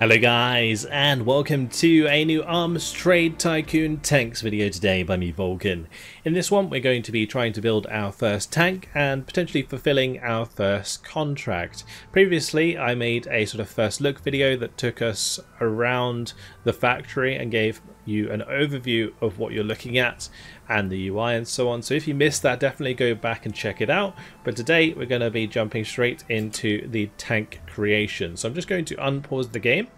Hello guys, and welcome to a new Arms Trade Tycoon tanks video today by me, Vulcan. In this one we're going to be trying to build our first tank and potentially fulfilling our first contract. Previously I made a sort of first look video that took us around the factory and gave you an overview of what you're looking at and the UI and so on. So if you missed that, definitely go back and check it out. But today we're going to be jumping straight into the tank creation. So I'm just going to unpause the game.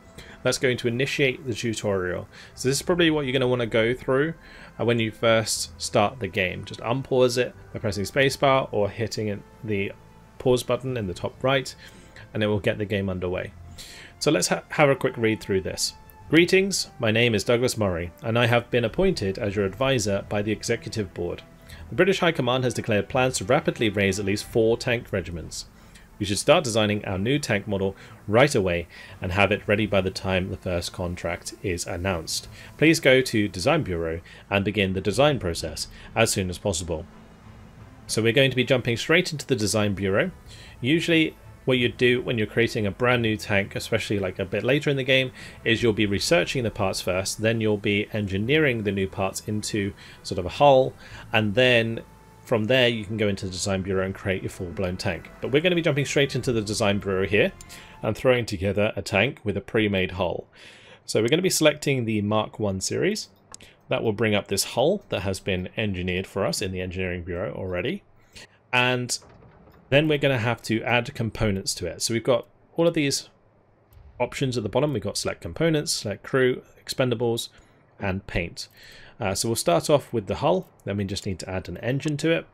That's going to initiate the tutorial. So this is probably what you're going to want to go through when you first start the game. Just unpause it by pressing spacebar or hitting the pause button in the top right, and it will get the game underway. So let's have a quick read through this. Greetings, my name is Douglas Murray, and I have been appointed as your advisor by the Executive Board. The British High Command has declared plans to rapidly raise at least 4 tank regiments. We should start designing our new tank model right away and have it ready by the time the first contract is announced. Please go to Design Bureau and begin the design process as soon as possible. So we're going to be jumping straight into the Design Bureau. Usually what you do when you're creating a brand new tank, especially like a bit later in the game, is you'll be researching the parts first, then you'll be engineering the new parts into sort of a hull, and then from there you can go into the Design Bureau and create your full-blown tank. But we're going to be jumping straight into the Design Bureau here and throwing together a tank with a pre-made hull. So we're going to be selecting the Mark 1 series. That will bring up this hull that has been engineered for us in the Engineering Bureau already. And then we're going to have to add components to it. So we've got all of these options at the bottom. We've got select components, select crew, expendables, and paint. So we'll start off with the hull. Then we just need to add an engine to it.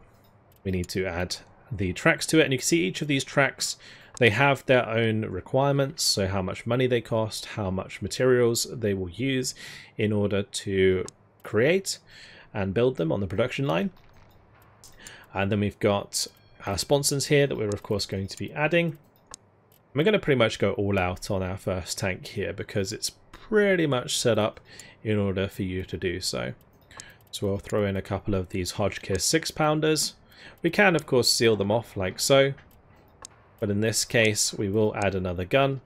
We need to add the tracks to it. And you can see each of these tracks, they have their own requirements. So how much money they cost, how much materials they will use in order to create and build them on the production line. And then we've got our sponsons here that we're of course going to be adding. We're going to pretty much go all out on our first tank here because it's pretty much set up in order for you to do so. So we'll throw in a couple of these Hotchkiss 6-pounders. We can of course seal them off like so, but in this case we will add another gun.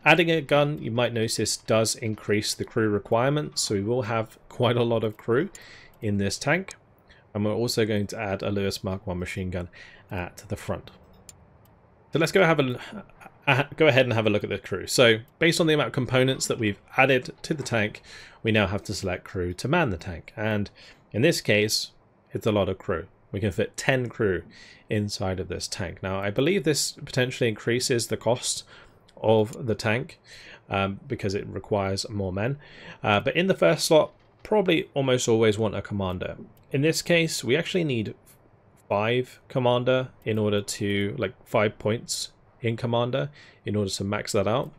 Adding a gun, you might notice, does increase the crew requirement, so we will have quite a lot of crew in this tank. And we're also going to add a Lewis Mark 1 machine gun at the front. So let's go ahead and have a look at the crew. So based on the amount of components that we've added to the tank, we now have to select crew to man the tank. And in this case, it's a lot of crew. We can fit 10 crew inside of this tank. Now, I believe this potentially increases the cost of the tank because it requires more men. But in the first slot, probably almost always want a commander. In this case, we actually need 5 commander in order to, like 5 points in commander in order to max that out.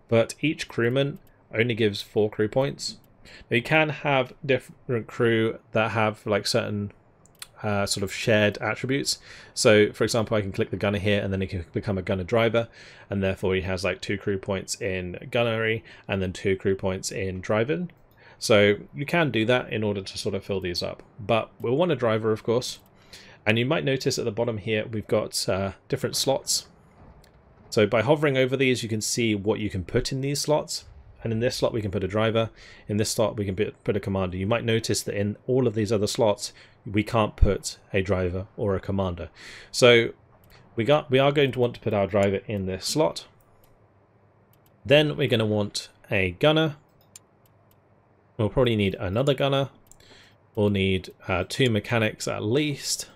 But each crewman only gives 4 crew points. Now you can have different crew that have like certain sort of shared attributes. So for example, I can click the gunner here and then he can become a gunner driver, and therefore he has like 2 crew points in gunnery and then 2 crew points in driving. So you can do that in order to sort of fill these up, but we'll want a driver of course. And you might notice at the bottom here we've got different slots. So by hovering over these you can see what you can put in these slots, and in this slot we can put a driver, in this slot we can put a commander. You might notice that in all of these other slots we can't put a driver or a commander. So we are going to want to put our driver in this slot. Then we're going to want a gunner. We'll probably need another gunner. We'll need 2 mechanics at least.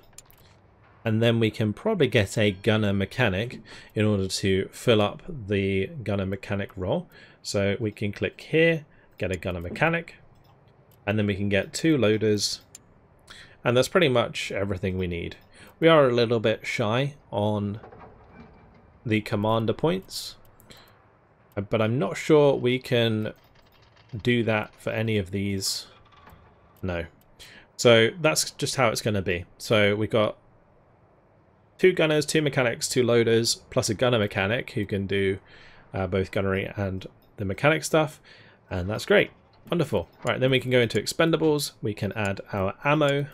And then we can probably get a gunner mechanic in order to fill up the gunner mechanic role. So we can click here, get a gunner mechanic, and then we can get 2 loaders. And that's pretty much everything we need. We are a little bit shy on the commander points, but I'm not sure we can do that for any of these. No. So that's just how it's going to be. So we've got 2 gunners, 2 mechanics, 2 loaders, plus a gunner mechanic who can do both gunnery and the mechanic stuff, and that's great. Wonderful. Right, then we can go into expendables. We can add our ammo.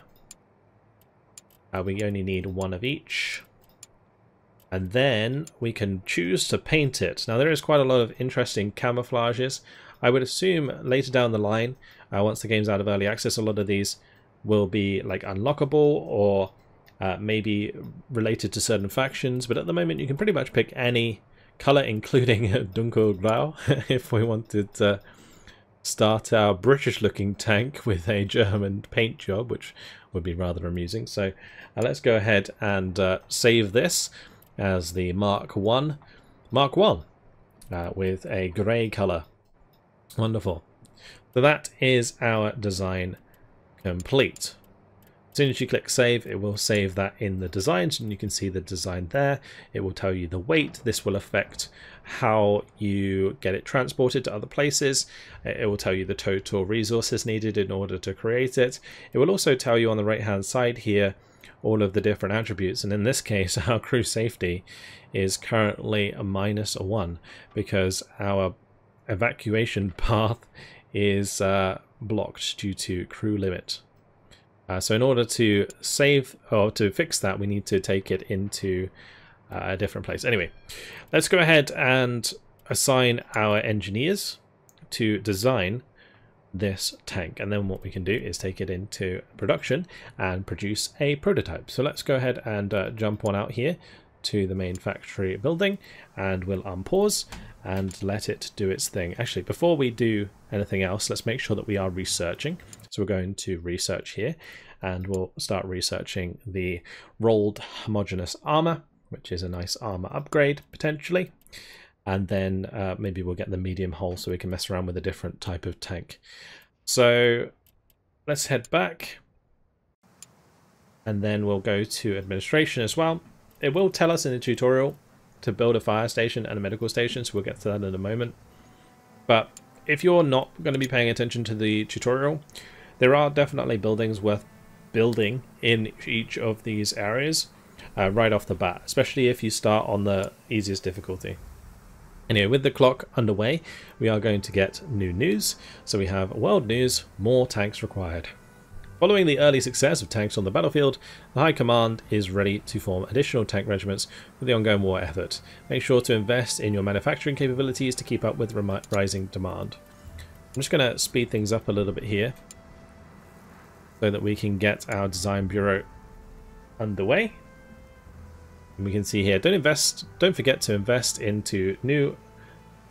We only need 1 of each. And then we can choose to paint it. Now there is quite a lot of interesting camouflages. I would assume later down the line, once the game's out of early access, a lot of these will be like unlockable or maybe related to certain factions. But at the moment you can pretty much pick any color, including Dunkelgrau, if we wanted to start our British looking tank with a German paint job, which would be rather amusing. So let's go ahead and save this as the Mark 1 with a grey colour. Wonderful. So that is our design complete. As soon as you click save, it will save that in the designs, and you can see the design there. It will tell you the weight. This will affect how you get it transported to other places. It will tell you the total resources needed in order to create it. It will also tell you on the right hand side here all of the different attributes, and in this case our crew safety is currently a -1 because our evacuation path is blocked due to crew limit. So in order to save or to fix that, we need to take it into a different place. Anyway, let's go ahead and assign our engineers to design this tank, and then what we can do is take it into production and produce a prototype. So let's go ahead and jump on out here to the main factory building, and we'll unpause and let it do its thing. Actually, before we do anything else, let's make sure that we are researching. So we're going to research here, and we'll start researching the rolled homogeneous armor, which is a nice armor upgrade potentially. And then maybe we'll get the medium hull so we can mess around with a different type of tank. So let's head back, and then we'll go to administration as well. It will tell us in the tutorial to build a fire station and a medical station, so we'll get to that in a moment. But if you're not going to be paying attention to the tutorial, there are definitely buildings worth building in each of these areas right off the bat, especially if you start on the easiest difficulty. Anyway, with the clock underway, we are going to get new news. So we have world news, more tanks required. Following the early success of tanks on the battlefield, the High Command is ready to form additional tank regiments for the ongoing war effort. Make sure to invest in your manufacturing capabilities to keep up with rising demand. I'm just going to speed things up a little bit here so that we can get our design bureau underway. And we can see here, don't forget to invest into new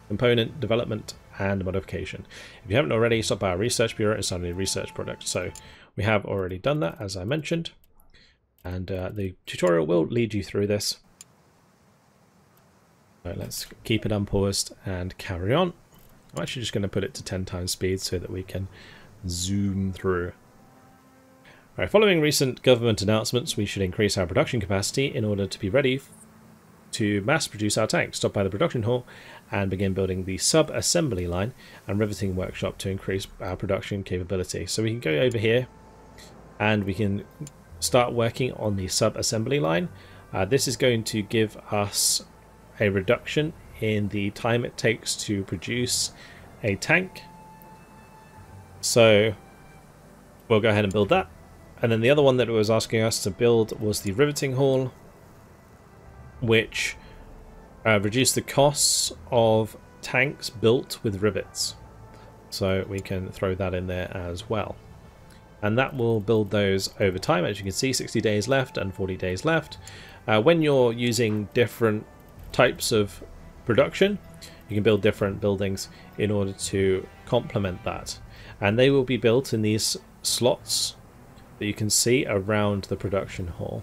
component development and modification. If you haven't already, stop by our research bureau and start a new research product. So we have already done that, as I mentioned, and the tutorial will lead you through this. So let's keep it unpaused and carry on. I'm actually just going to put it to 10 times speed so that we can zoom through. Right, following recent government announcements, we should increase our production capacity in order to be ready to mass produce our tanks. Stop by the production hall and begin building the sub-assembly line and riveting workshop to increase our production capability. So we can go over here and we can start working on the sub-assembly line. This is going to give us a reduction in the time it takes to produce a tank. So we'll go ahead and build that. And then the other one that it was asking us to build was the riveting hall, which reduced the costs of tanks built with rivets. So we can throw that in there as well. And that will build those over time. As you can see, 60 days left and 40 days left. When you're using different types of production, you can build different buildings in order to complement that. And they will be built in these slots that you can see around the production hall.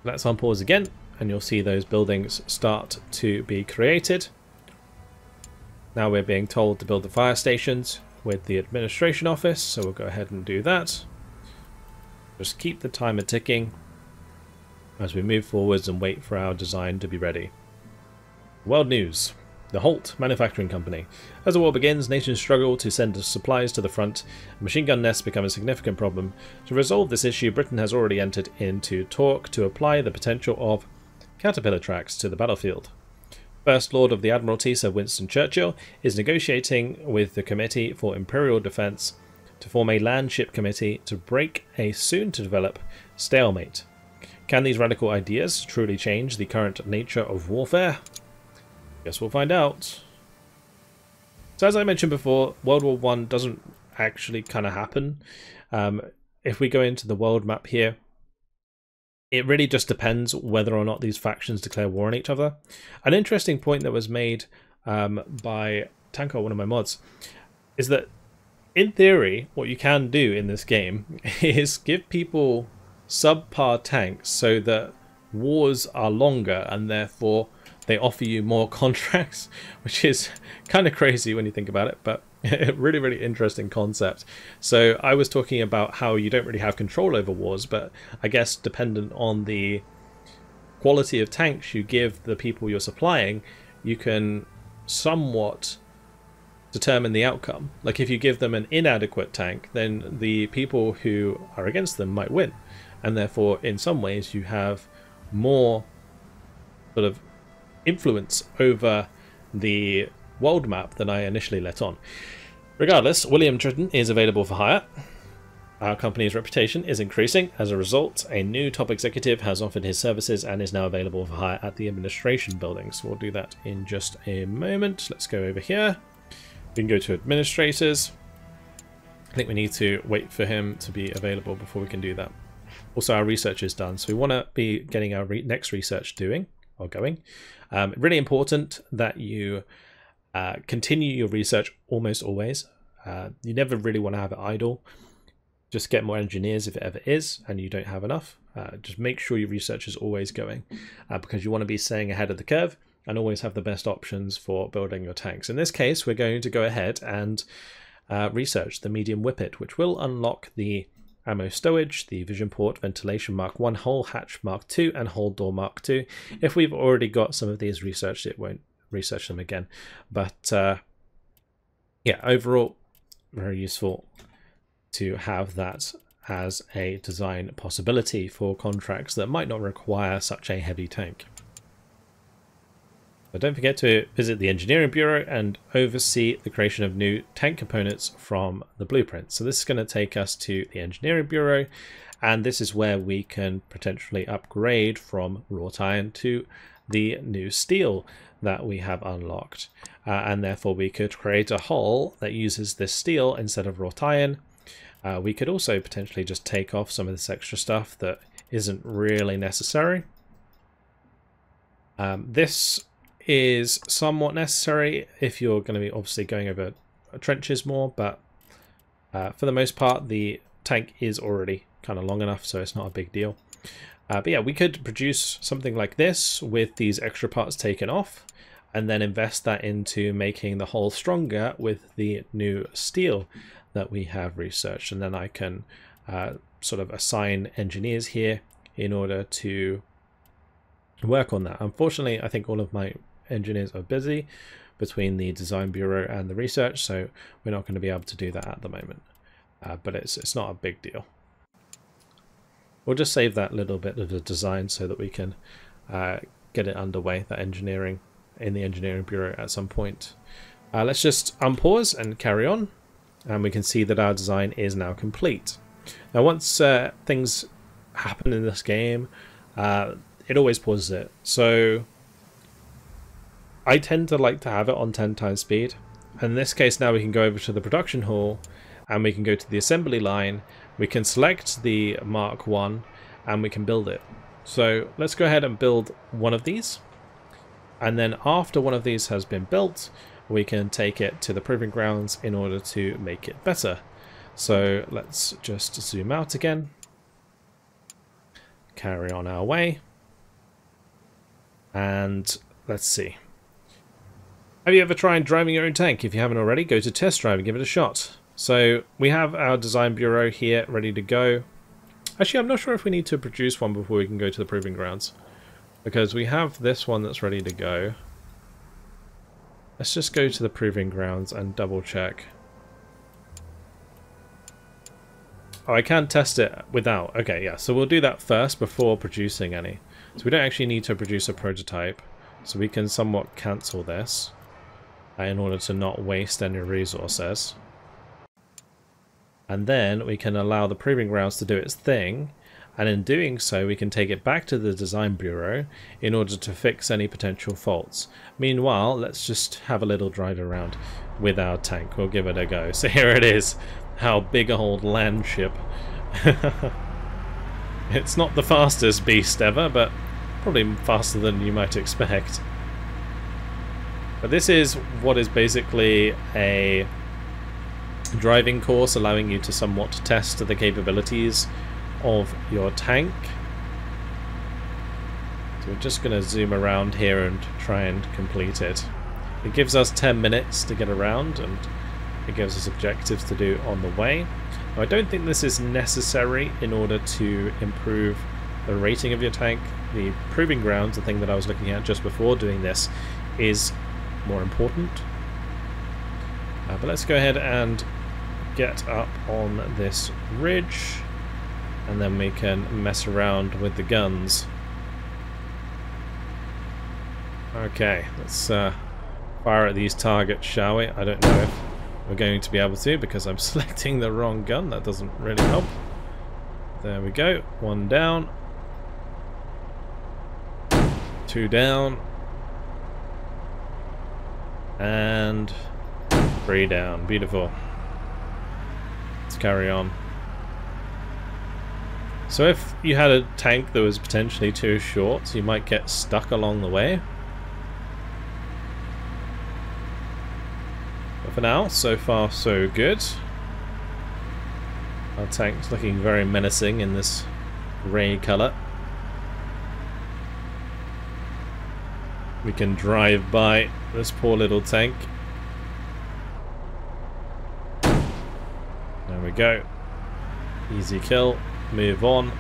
Let's unpause again, and you'll see those buildings start to be created. Now we're being told to build the fire stations with the administration office, so we'll go ahead and do that. Just keep the timer ticking as we move forwards and wait for our design to be ready. World news. The Holt Manufacturing Company. As the war begins, nations struggle to send supplies to the front. Machine gun nests become a significant problem. To resolve this issue, Britain has already entered into talk to apply the potential of caterpillar tracks to the battlefield. First Lord of the Admiralty, Sir Winston Churchill, is negotiating with the Committee for Imperial Defence to form a land ship committee to break a soon-to-develop stalemate. Can these radical ideas truly change the current nature of warfare? Guess we'll find out. So as I mentioned before, World War I doesn't actually kind of happen. If we go into the world map here, it really just depends whether or not these factions declare war on each other. An interesting point that was made by Tanko, one of my mods, is that in theory, what you can do in this game is give people subpar tanks so that wars are longer and therefore they offer you more contracts, which is kind of crazy when you think about it, but really, really interesting concept. So I was talking about how you don't really have control over wars, but I guess dependent on the quality of tanks you give the people you're supplying, you can somewhat determine the outcome. Like if you give them an inadequate tank, then the people who are against them might win, and therefore in some ways you have more sort of influence over the world map than I initially let on. Regardless, William Tritton is available for hire. Our company's reputation is increasing. As a result, a new top executive has offered his services and is now available for hire at the administration building. So we'll do that in just a moment. Let's go over here. We can go to administrators. I think we need to wait for him to be available before we can do that. Also, our research is done, so we want to be getting our next research going. Really important that you continue your research almost always. You never really want to have it idle. Just get more engineers if it ever is and you don't have enough. Just make sure your research is always going because you want to be staying ahead of the curve and always have the best options for building your tanks. In this case, we're going to go ahead and research the medium whippet, which will unlock the ammo stowage, the vision port, ventilation Mark 1, hull hatch Mark 2, and hull door Mark 2. If we've already got some of these researched, it won't research them again. But yeah, overall, very useful to have that as a design possibility for contracts that might not require such a heavy tank. But don't forget to visit the Engineering Bureau and oversee the creation of new tank components from the blueprint. So this is going to take us to the Engineering Bureau, and this is where we can potentially upgrade from wrought iron to the new steel that we have unlocked. And therefore we could create a hull that uses this steel instead of wrought iron. We could also potentially just take off some of this extra stuff that isn't really necessary. This is somewhat necessary if you're going to be obviously going over trenches more, but for the most part the tank is already kind of long enough, so it's not a big deal. But yeah, we could produce something like this with these extra parts taken off and then invest that into making the hull stronger with the new steel that we have researched, and then I can sort of assign engineers here in order to work on that. Unfortunately, I think all of my engineers are busy between the design bureau and the research, so we're not going to be able to do that at the moment, but it's not a big deal. We'll just save that little bit of the design so that we can get it underway, that engineering in the engineering bureau at some point. Let's just unpause and carry on, and we can see that our design is now complete. Now once things happen in this game, it always pauses it, so I tend to like to have it on 10 times speed. In this case, now we can go over to the production hall and we can go to the assembly line. We can select the Mark 1 and we can build it. So let's go ahead and build one of these. And then after one of these has been built, we can take it to the proving grounds in order to make it better. So let's just zoom out again. Carry on our way. And let's see. Have you ever tried driving your own tank? If you haven't already, go to test drive and give it a shot. So we have our design bureau here ready to go. Actually, I'm not sure if we need to produce one before we can go to the proving grounds, because we have this one that's ready to go. Let's just go to the proving grounds and double check. Oh, I can test it without. Okay, yeah, so we'll do that first before producing any. So we don't actually need to produce a prototype, so we can somewhat cancel this in order to not waste any resources. and then we can allow the proving grounds to do its thing, and in doing so we can take it back to the design bureau in order to fix any potential faults. Meanwhile, let's just have a little drive around with our tank. We'll give it a go. So here it is, our big old land ship. It's not the fastest beast ever, but probably faster than you might expect. But this is what is basically a driving course, allowing you to somewhat test the capabilities of your tank. So we're just going to zoom around here and try and complete it. It gives us 10 minutes to get around, and it gives us objectives to do on the way. Now, I don't think this is necessary in order to improve the rating of your tank. The proving grounds, the thing that I was looking at just before doing this, is more important. But let's go ahead and get up on this ridge, and then we can mess around with the guns. Okay, let's fire at these targets, shall we? I don't know if we're going to be able to because I'm selecting the wrong gun. That doesn't really help. There we go. One down. Two down. And three down. Beautiful. Let's carry on. So if you had a tank that was potentially too short, you might get stuck along the way. But for now, so far so good. Our tank's looking very menacing in this grey colour. We can drive by this poor little tank. There we go. Easy kill. Move on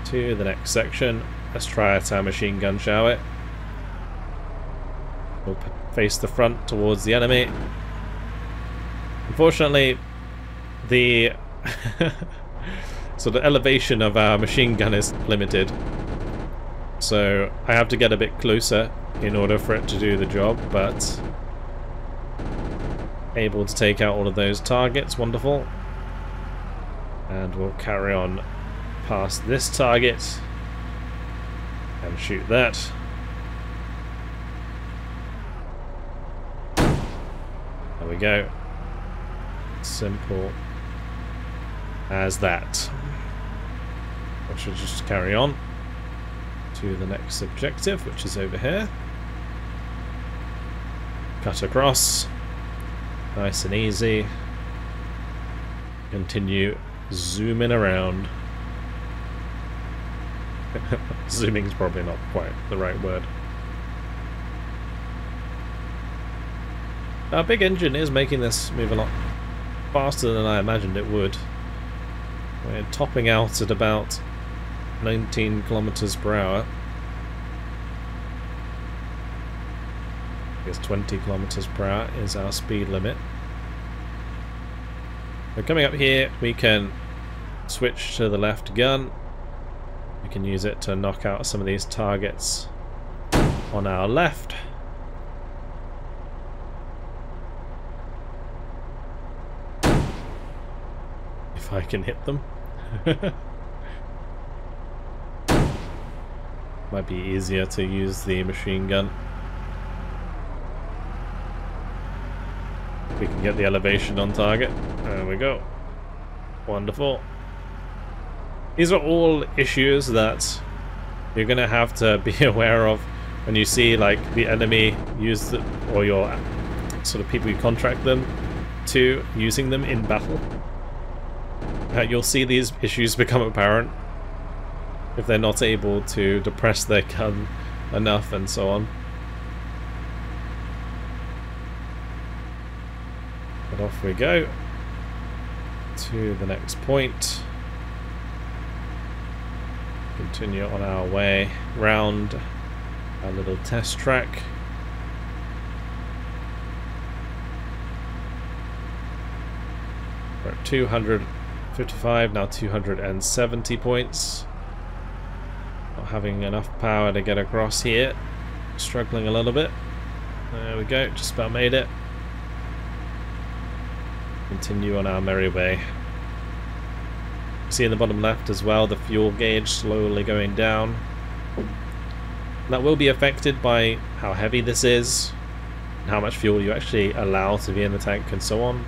to the next section. Let's try out our machine gun, shall we? We'll face the front towards the enemy. Unfortunately, the sort of elevation of our machine gun is limited, so I have to get a bit closer in order for it to do the job, but able to take out all of those targets. Wonderful. And we'll carry on past this target and shoot that. There we go. Simple as that. I should just carry on to the next objective, which is over here. Cut across. Nice and easy. Continue zooming around. Zooming is probably not quite the right word. Our big engine is making this move a lot faster than I imagined it would. We're topping out at about 19 kilometers per hour. I guess 20 kilometers per hour is our speed limit. So coming up here, we can switch to the left gun. We can use it to knock out some of these targets on our left. If I can hit them. Might be easier to use the machine gun. We can get the elevation on target. There we go. Wonderful. These are all issues that you're going to have to be aware of when you see like the enemy use the, or your sort of people you contract them to using them in battle. You'll see these issues become apparent if they're not able to depress their gun enough and so on. But off we go to the next point. Continue on our way round our little test track. We're at 255, now 270 points. Not having enough power to get across here. Struggling a little bit. There we go, just about made it. continue on our merry way. See in the bottom left as well, the fuel gauge slowly going down. That will be affected by how heavy this is, and how much fuel you actually allow to be in the tank and so on.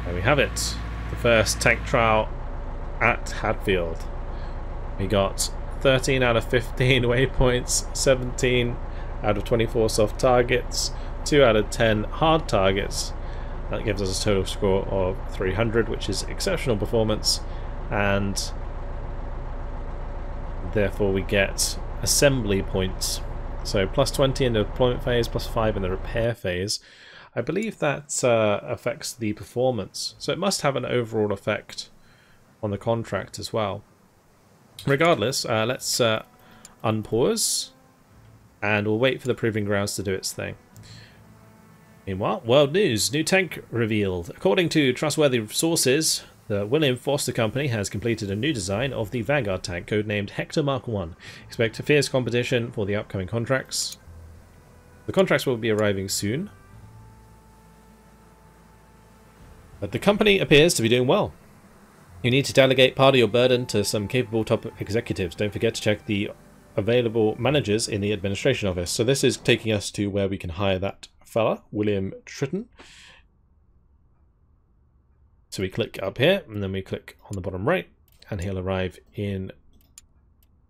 There we have it. The first tank trial at Hadfield. We got 13 out of 15 waypoints, 17 out of 24 soft targets, 2 out of 10 hard targets. That gives us a total score of 300, which is exceptional performance, and therefore we get assembly points. So plus 20 in the deployment phase, plus 5 in the repair phase. I believe that affects the performance, so it must have an overall effect on the contract as well. Regardless, let's unpause, and we'll wait for the Proving Grounds to do its thing. Meanwhile, world news, new tank revealed. According to trustworthy sources, the William Foster Company has completed a new design of the Vanguard tank, codenamed Hector Mark 1. Expect a fierce competition for the upcoming contracts. The contracts will be arriving soon, but the company appears to be doing well. You need to delegate part of your burden to some capable top executives. Don't forget to check the available managers in the administration office. So this is taking us to where we can hire that fella, William Tritton. So we click up here, and then we click on the bottom right, and he'll arrive in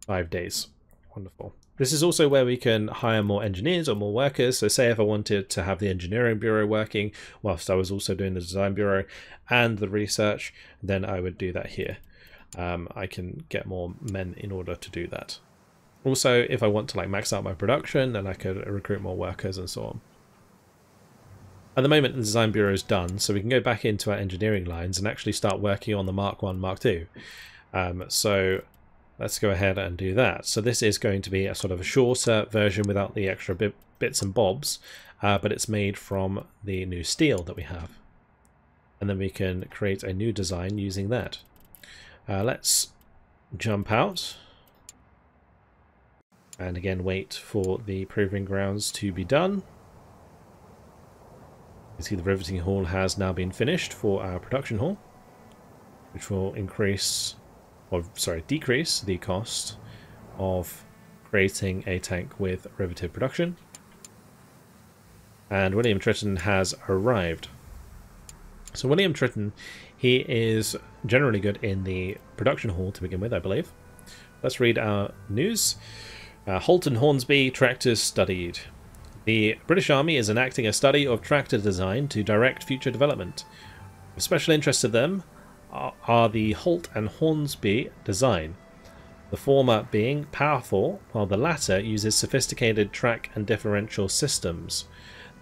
5 days. Wonderful. This is also where we can hire more engineers or more workers. So say if I wanted to have the engineering bureau working whilst I was also doing the design bureau and the research, then I would do that here. I can get more men in order to do that. Also, if I want to max out my production, then I could recruit more workers and so on. At the moment, the design bureau is done, so we can go back into our engineering lines and actually start working on the Mark 1, Mark 2. So let's go ahead and do that. So this is going to be a sort of a shorter version without the extra bits and bobs, but it's made from the new steel that we have. And then we can create a new design using that. Let's jump out. And again, wait for the Proving Grounds to be done. You see the riveting hall has now been finished for our production hall, which will decrease the cost of creating a tank with riveted production. And William Tritton has arrived. So William Tritton, he is generally good in the production hall to begin with, I believe. Let's read our news. Holt and Hornsby tractors studied. The British Army is enacting a study of tractor design to direct future development. Of special interest to them are the Holt and Hornsby design, the former being powerful, while the latter uses sophisticated track and differential systems.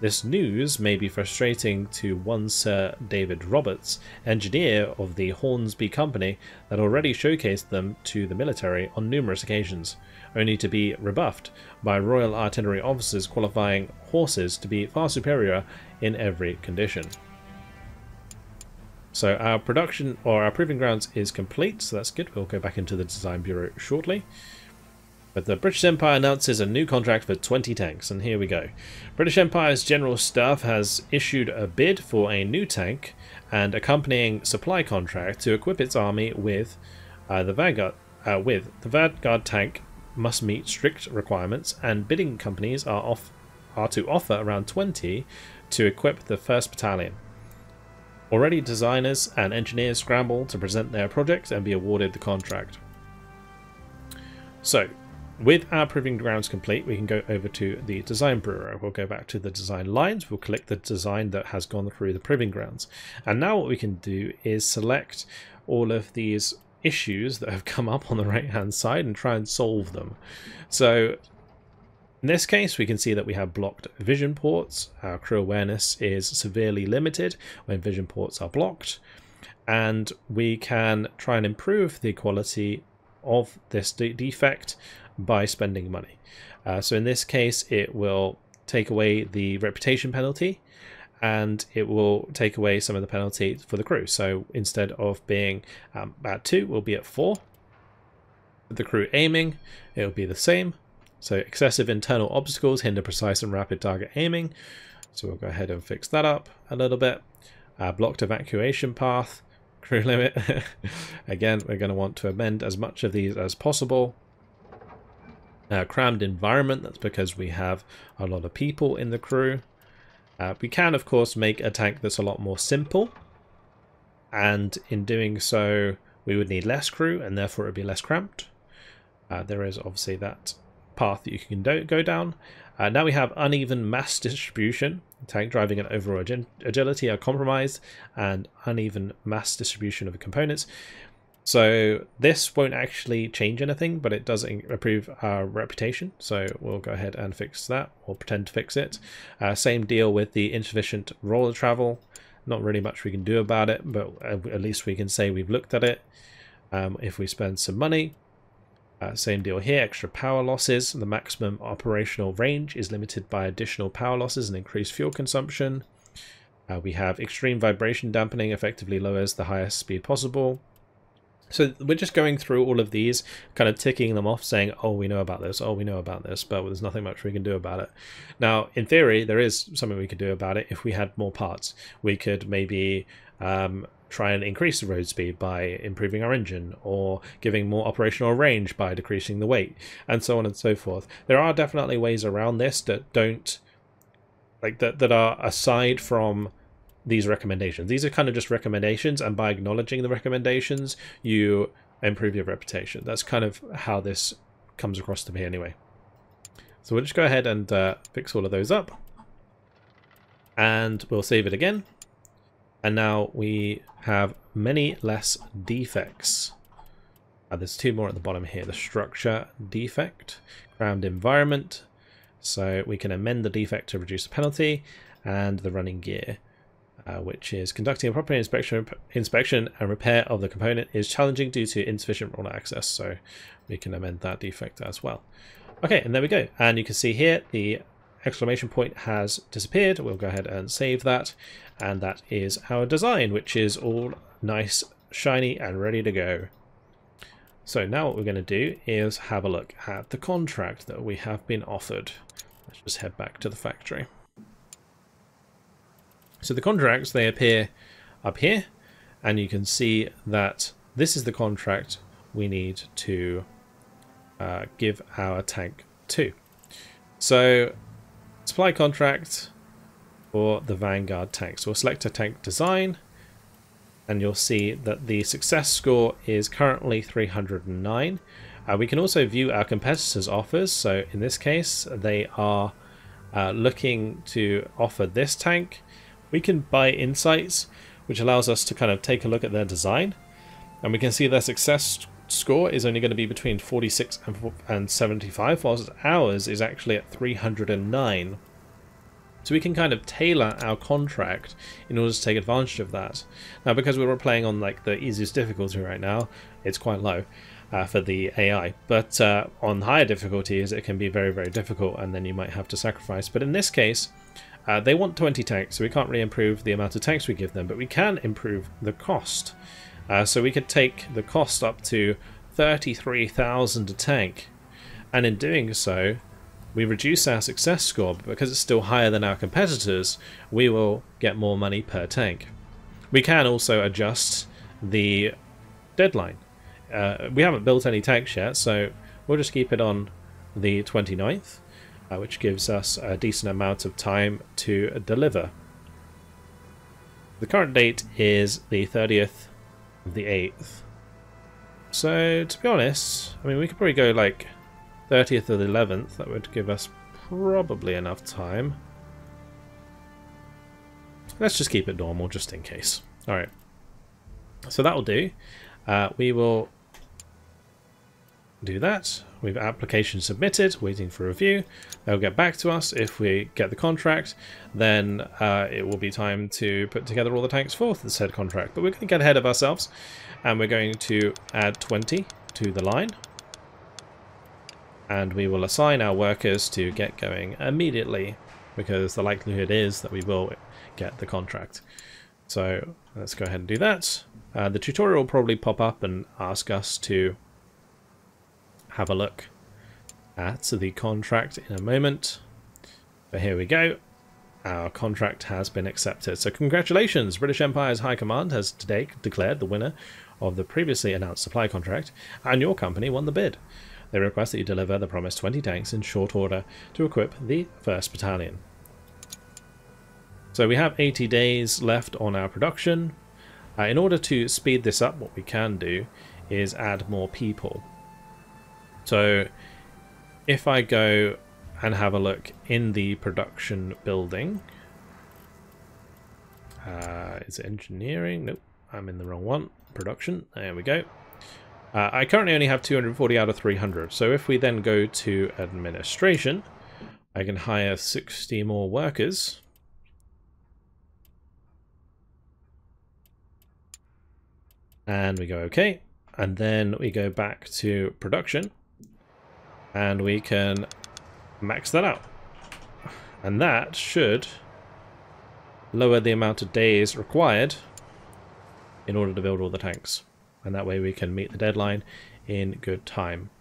This news may be frustrating to one Sir David Roberts, engineer of the Hornsby Company, that already showcased them to the military on numerous occasions, only to be rebuffed by Royal Artillery officers qualifying horses to be far superior in every condition. So our production, or our Proving Grounds, is complete, so that's good. We'll go back into the design bureau shortly. But the British Empire announces a new contract for 20 tanks, and here we go. British Empire's General Staff has issued a bid for a new tank and accompanying supply contract to equip its army with the Vanguard. The Vanguard tank must meet strict requirements, and bidding companies are to offer around 20 to equip the 1st Battalion. Already designers and engineers scramble to present their project and be awarded the contract. So, with our Proving Grounds complete, we can go over to the Design Bureau. We'll go back to the design lines, we'll click the design that has gone through the Proving Grounds. And now what we can do is select all of these issues that have come up on the right hand side and try and solve them. So in this case, we can see that we have blocked vision ports. Our crew awareness is severely limited when vision ports are blocked, and we can try and improve the quality of this defect by spending money. So in this case, it will take away the reputation penalty, and it will take away some of the penalty for the crew. So instead of being at 2, we'll be at 4. With the crew aiming, it will be the same. So excessive internal obstacles hinder precise and rapid target aiming. So we'll go ahead and fix that up a little bit. Blocked evacuation path, crew limit. Again, we're going to want to amend as much of these as possible. Crammed environment, that's because we have a lot of people in the crew. We can, of course, make a tank that's a lot more simple. And in doing so, we would need less crew, and therefore it would be less cramped. There is obviously that path that you can go down. Now we have uneven mass distribution. Tank driving and overall agility are compromised, and uneven mass distribution of components. So this won't actually change anything, but it does improve our reputation. So we'll go ahead and fix that, or pretend to fix it. Same deal with the insufficient roller travel. Not really much we can do about it, but at least we can say we've looked at it. If we spend some money. Same deal here, extra power losses. The maximum operational range is limited by additional power losses and increased fuel consumption. We have extreme vibration dampening, effectively lowers the highest speed possible. So we're just going through all of these, kind of ticking them off, saying, oh, we know about this, oh, we know about this, but there's nothing much we can do about it. Now, in theory, there is something we could do about it if we had more parts. We could maybe try and increase the road speed by improving our engine, or giving more operational range by decreasing the weight, and so on and so forth. There are definitely ways around this that don't, like, that are aside from these recommendations. These are kind of just recommendations, and by acknowledging the recommendations, you improve your reputation. That's kind of how this comes across to me anyway. So we'll just go ahead and fix all of those up, and we'll save it again. And now we have many less defects. There's two more at the bottom here. The structure defect, ground environment. So we can amend the defect to reduce the penalty, and the running gear, which is conducting a proper inspection and repair of the component is challenging due to insufficient roller access. So we can amend that defect as well. Okay, and there we go. And you can see here the exclamation point has disappeared. We'll go ahead and save that. And that is our design, which is all nice, shiny, and ready to go. So now what we're going to do is have a look at the contract that we have been offered. Let's just head back to the factory. So the contracts, they appear up here, and you can see that this is the contract we need to give our tank to. So supply contract for the Vanguard tank. So we'll select a tank design, and you'll see that the success score is currently 309. We can also view our competitors' offers. So in this case, they are looking to offer this tank. We can buy insights, which allows us to kind of take a look at their design, and we can see their success score is only going to be between 46 and 75, whilst ours is actually at 309. So we can kind of tailor our contract in order to take advantage of that. Now, because we're playing on like the easiest difficulty right now, it's quite low for the AI. But on higher difficulties, it can be very, very difficult, and then you might have to sacrifice. But in this case, they want 20 tanks, so we can't really improve the amount of tanks we give them, but we can improve the cost. So we could take the cost up to 33,000 a tank, and in doing so, we reduce our success score, but because it's still higher than our competitors, we will get more money per tank. We can also adjust the deadline. We haven't built any tanks yet, so we'll just keep it on the 29th, which gives us a decent amount of time to deliver. The current date is the 30th of the 8th. So, to be honest, I mean, we could probably go like 30th of the 11th. That would give us probably enough time. Let's just keep it normal, just in case. Alright. So that'll do. We will do that. We've application submitted, waiting for review. They'll get back to us. If we get the contract, then it will be time to put together all the tanks for the said contract. But we're going to get ahead of ourselves, and we're going to add 20 to the line. And we will assign our workers to get going immediately, because the likelihood is that we will get the contract. So let's go ahead and do that. The tutorial will probably pop up and ask us to have a look at the contract in a moment. But here we go. our contract has been accepted. So congratulations, British Empire's High Command has today declared the winner of the previously announced supply contract, and your company won the bid. They request that you deliver the promised 20 tanks in short order to equip the 1st Battalion. So we have 80 days left on our production. In order to speed this up, what we can do is add more people. So if I go and have a look in the production building, is it engineering? Nope, I'm in the wrong one. Production, there we go. I currently only have 240 out of 300, so if we then go to administration, I can hire 60 more workers. And we go OK, and then we go back to production, and we can max that out. And that should lower the amount of days required in order to build all the tanks. And that way we can meet the deadline in good time.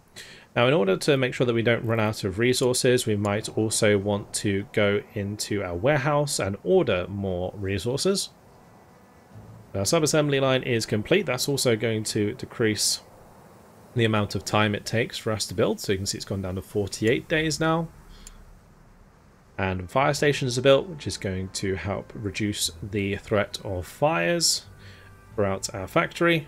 Now, in order to make sure that we don't run out of resources, we might also want to go into our warehouse and order more resources. Our sub-assembly line is complete. That's also going to decrease the amount of time it takes for us to build. So you can see it's gone down to 48 days now. And fire stations are built, which is going to help reduce the threat of fires throughout our factory.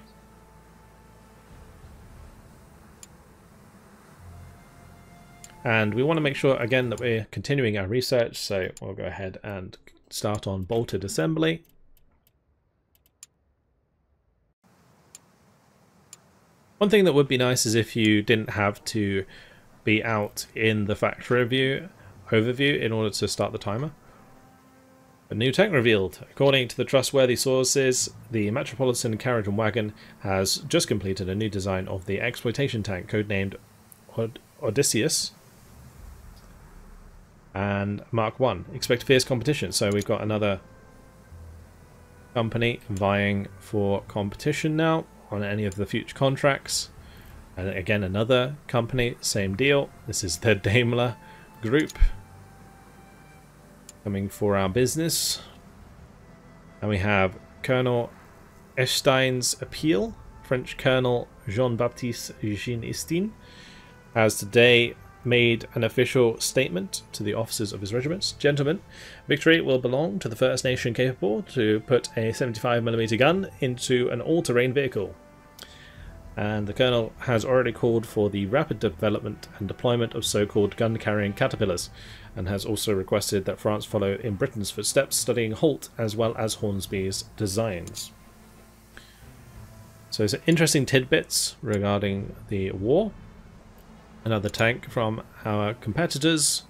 And we want to make sure, again, that we're continuing our research. So we'll go ahead and start on bolted assembly. One thing that would be nice is if you didn't have to be out in the factory overview in order to start the timer. A new tank revealed. According to the trustworthy sources, the Metropolitan Carriage and Wagon has just completed a new design of the exploitation tank, codenamed Odysseus and Mark 1. Expect fierce competition. So we've got another company vying for competition now on any of the future contracts, and again another company, same deal. This is the Daimler group coming for our business, and we have Colonel Echstein's appeal. French Colonel Jean-Baptiste Jean-Estin has today made an official statement to the officers of his regiments. Gentlemen, victory will belong to the first nation capable to put a 75mm gun into an all-terrain vehicle. And the Colonel has already called for the rapid development and deployment of so-called gun-carrying caterpillars, and has also requested that France follow in Britain's footsteps, studying Holt as well as Hornsby's designs. So some interesting tidbits regarding the war. Another tank from our competitors.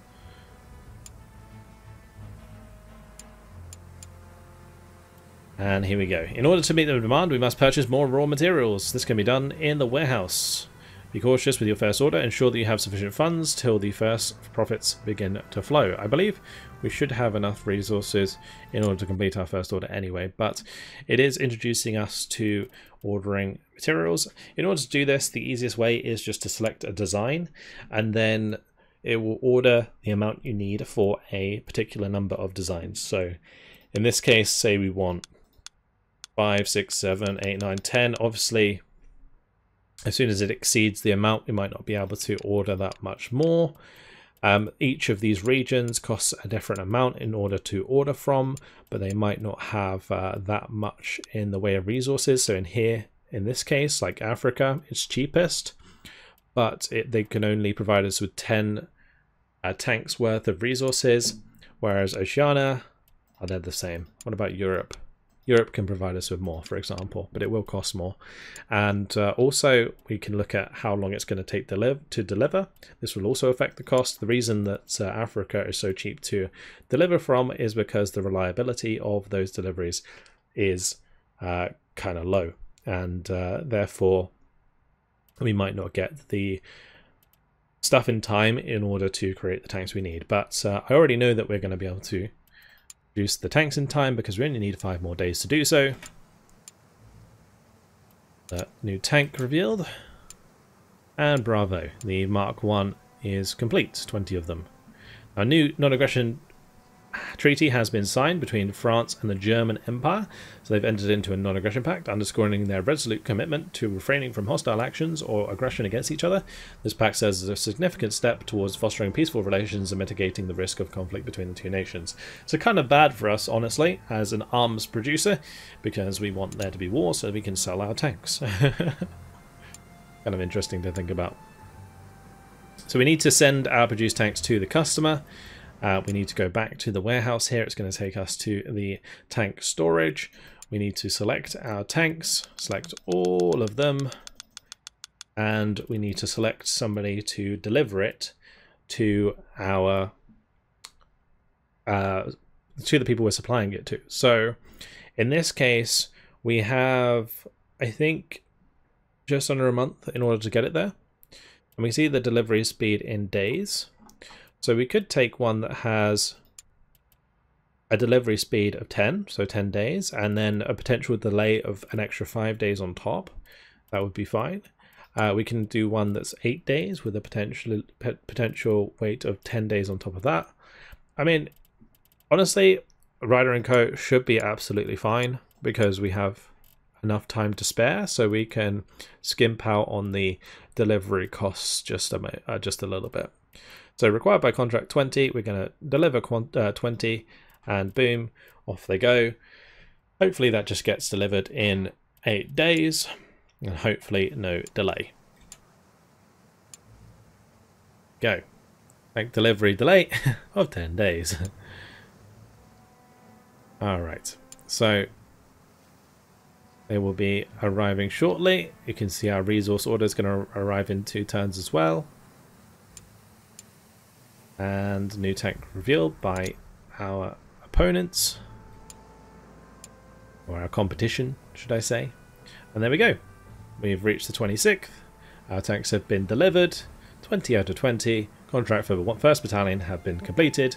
And here we go. In order to meet the demand, we must purchase more raw materials. This can be done in the warehouse. Be cautious with your first order. Ensure that you have sufficient funds till the first profits begin to flow. I believe we should have enough resources in order to complete our first order anyway, but it is introducing us to ordering materials. In order to do this, the easiest way is just to select a design, and then it will order the amount you need for a particular number of designs. So in this case, say we want 5, 6, 7, 8, 9, 10. Obviously, as soon as it exceeds the amount, we might not be able to order that much more. Each of these regions costs a different amount in order to order from, but they might not have that much in the way of resources. So in this case, like Africa, it's cheapest, but they can only provide us with 10 tanks worth of resources, whereas Oceania, they're the same. What about Europe? Europe can provide us with more, for example, but it will cost more. And also, we can look at how long it's going to take to deliver. This will also affect the cost. The reason that Africa is so cheap to deliver from is because the reliability of those deliveries is kind of low. And therefore, we might not get the stuff in time in order to create the tanks we need. But I already know that we're going to be able to produce the tanks in time because we only need 5 more days to do so. New tank revealed, and bravo, the Mark 1 is complete, 20 of them. Our new non-aggression treaty has been signed between France and the German Empire, so they've entered into a non-aggression pact, underscoring their resolute commitment to refraining from hostile actions or aggression against each other. This pact serves as a significant step towards fostering peaceful relations and mitigating the risk of conflict between the two nations. So kind of bad for us, honestly, as an arms producer, because we want there to be war so we can sell our tanks. Kind of interesting to think about. So we need to send our produced tanks to the customer. We need to go back to the warehouse here. It's going to take us to the tank storage. We need to select our tanks, select all of them, and we need to select somebody to deliver it to our to the people we're supplying it to. So in this case, we have, I think, just under a month in order to get it there. And we see the delivery speed in days. So we could take one that has a delivery speed of 10, so 10 days, and then a potential delay of an extra 5 days on top. That would be fine. We can do one that's 8 days with a potential wait of 10 days on top of that. I mean, honestly, Ryder & Co. should be absolutely fine because we have enough time to spare, so we can skimp out on the delivery costs just a little bit. So required by contract 20, we're going to deliver 20, and boom, off they go. Hopefully that just gets delivered in 8 days, and hopefully no delay. Go. Tank delivery delay of 10 days. Alright, so they will be arriving shortly. You can see our resource order is going to arrive in 2 turns as well. And new tank revealed by our opponents, or our competition, should I say. And there we go. We've reached the 26th. Our tanks have been delivered. 20 out of 20. Contract for the 1st Battalion have been completed.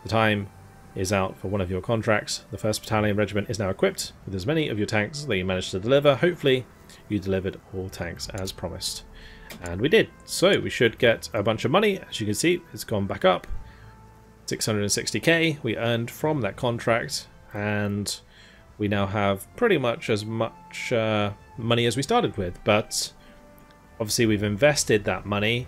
The time is out for one of your contracts. The 1st Battalion Regiment is now equipped with as many of your tanks that you managed to deliver. Hopefully you delivered all tanks as promised. And we did. So we should get a bunch of money. As you can see, it's gone back up. 660k we earned from that contract, and we now have pretty much as much money as we started with. But obviously we've invested that money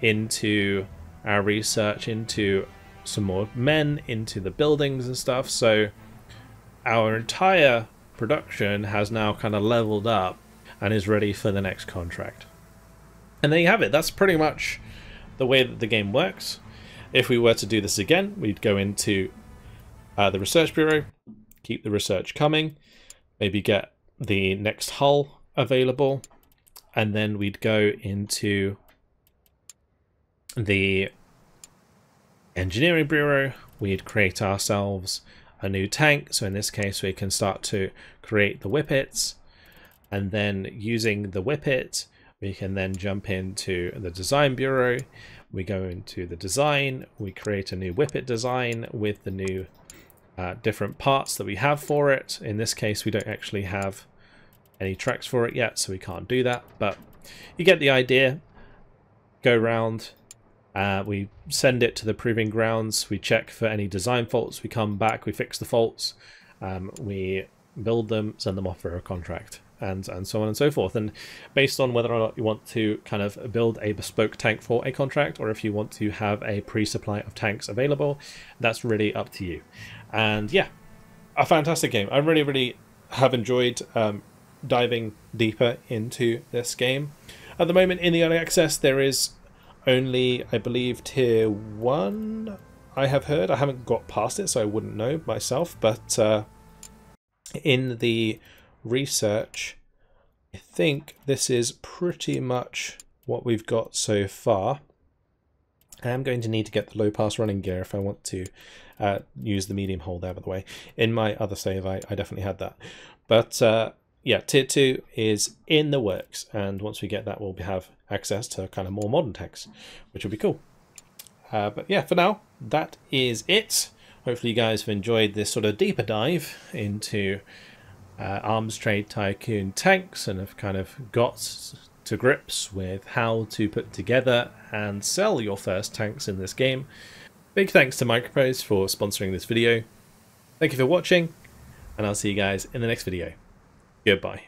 into our research, into some more men, into the buildings and stuff. So our entire production has now kind of leveled up and is ready for the next contract. And there you have it. That's pretty much the way that the game works. If we were to do this again, we'd go into the research bureau, keep the research coming, maybe get the next hull available, and then we'd go into the engineering bureau. We'd create ourselves a new tank. So in this case, we can start to create the whippets, and then using the whippet, we can then jump into the design bureau. We go into the design, we create a new whippet design with the new different parts that we have for it. In this case, we don't actually have any tracks for it yet, so we can't do that, but you get the idea. Go around, we send it to the proving grounds, we check for any design faults, we come back, we fix the faults, we build them, send them off for a contract. And so on and so forth. And based on whether or not you want to kind of build a bespoke tank for a contract, or if you want to have a pre-supply of tanks available, that's really up to you. And yeah, a fantastic game. I really have enjoyed diving deeper into this game. At the moment in the early access, there is only, I believe, tier 1 I have heard. I haven't got past it, so I wouldn't know myself, but in the research, I think this is pretty much what we've got so far. I am going to need to get the low pass running gear if I want to use the medium hull there, by the way. In my other save, I definitely had that. But yeah, tier 2 is in the works, and once we get that, we'll have access to kind of more modern tanks, which will be cool. But yeah, for now, that is it. Hopefully you guys have enjoyed this sort of deeper dive into Arms Trade Tycoon tanks, and have kind of got to grips with how to put together and sell your first tanks in this game. Big thanks to Microprose for sponsoring this video. Thank you for watching, and I'll see you guys in the next video. Goodbye.